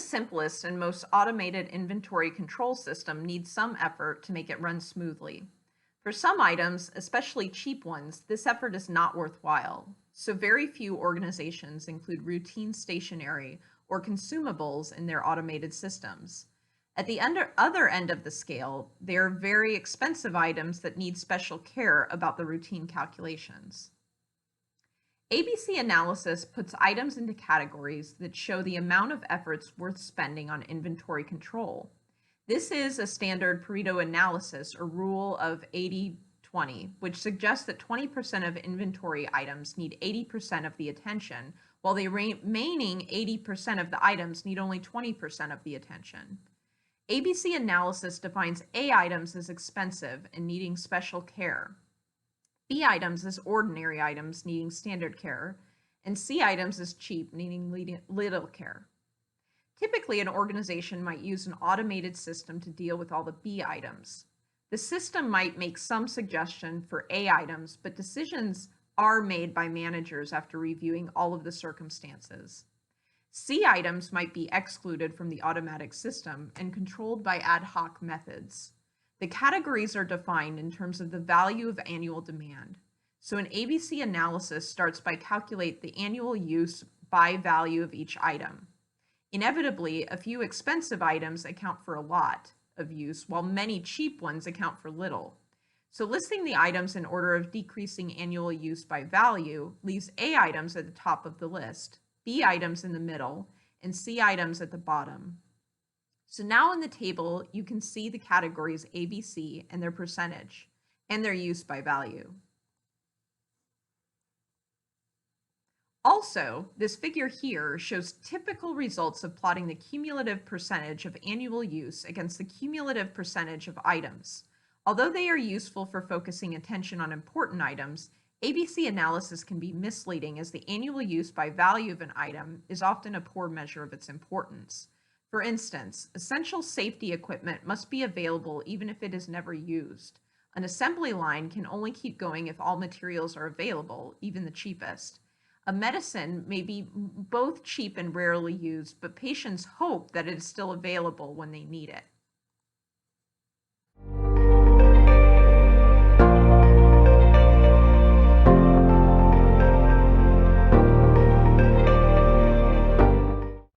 simplest and most automated inventory control system needs some effort to make it run smoothly. For some items, especially cheap ones, this effort is not worthwhile. So very few organizations include routine stationery or consumables in their automated systems. At the other end of the scale, there are very expensive items that need special care about the routine calculations. ABC analysis puts items into categories that show the amount of efforts worth spending on inventory control. This is a standard Pareto analysis or rule of 80-20, which suggests that 20% of inventory items need 80% of the attention, while the remaining 80% of the items need only 20% of the attention. ABC analysis defines A items as expensive and needing special care, B items as ordinary items needing standard care, and C items as cheap needing little care. Typically, an organization might use an automated system to deal with all the B items. The system might make some suggestion for A items, but decisions are made by managers after reviewing all of the circumstances. C items might be excluded from the automatic system and controlled by ad hoc methods. The categories are defined in terms of the value of annual demand. So an ABC analysis starts by calculate the annual use by value of each item. Inevitably, a few expensive items account for a lot of use, while many cheap ones account for little. So listing the items in order of decreasing annual use by value leaves A items at the top of the list, B items in the middle, and C items at the bottom. So now in the table, you can see the categories ABC and their percentage, and their use by value. Also, this figure here shows typical results of plotting the cumulative percentage of annual use against the cumulative percentage of items. Although they are useful for focusing attention on important items, ABC analysis can be misleading as the annual use by value of an item is often a poor measure of its importance. For instance, essential safety equipment must be available even if it is never used. An assembly line can only keep going if all materials are available, even the cheapest. A medicine may be both cheap and rarely used, but patients hope that it is still available when they need it.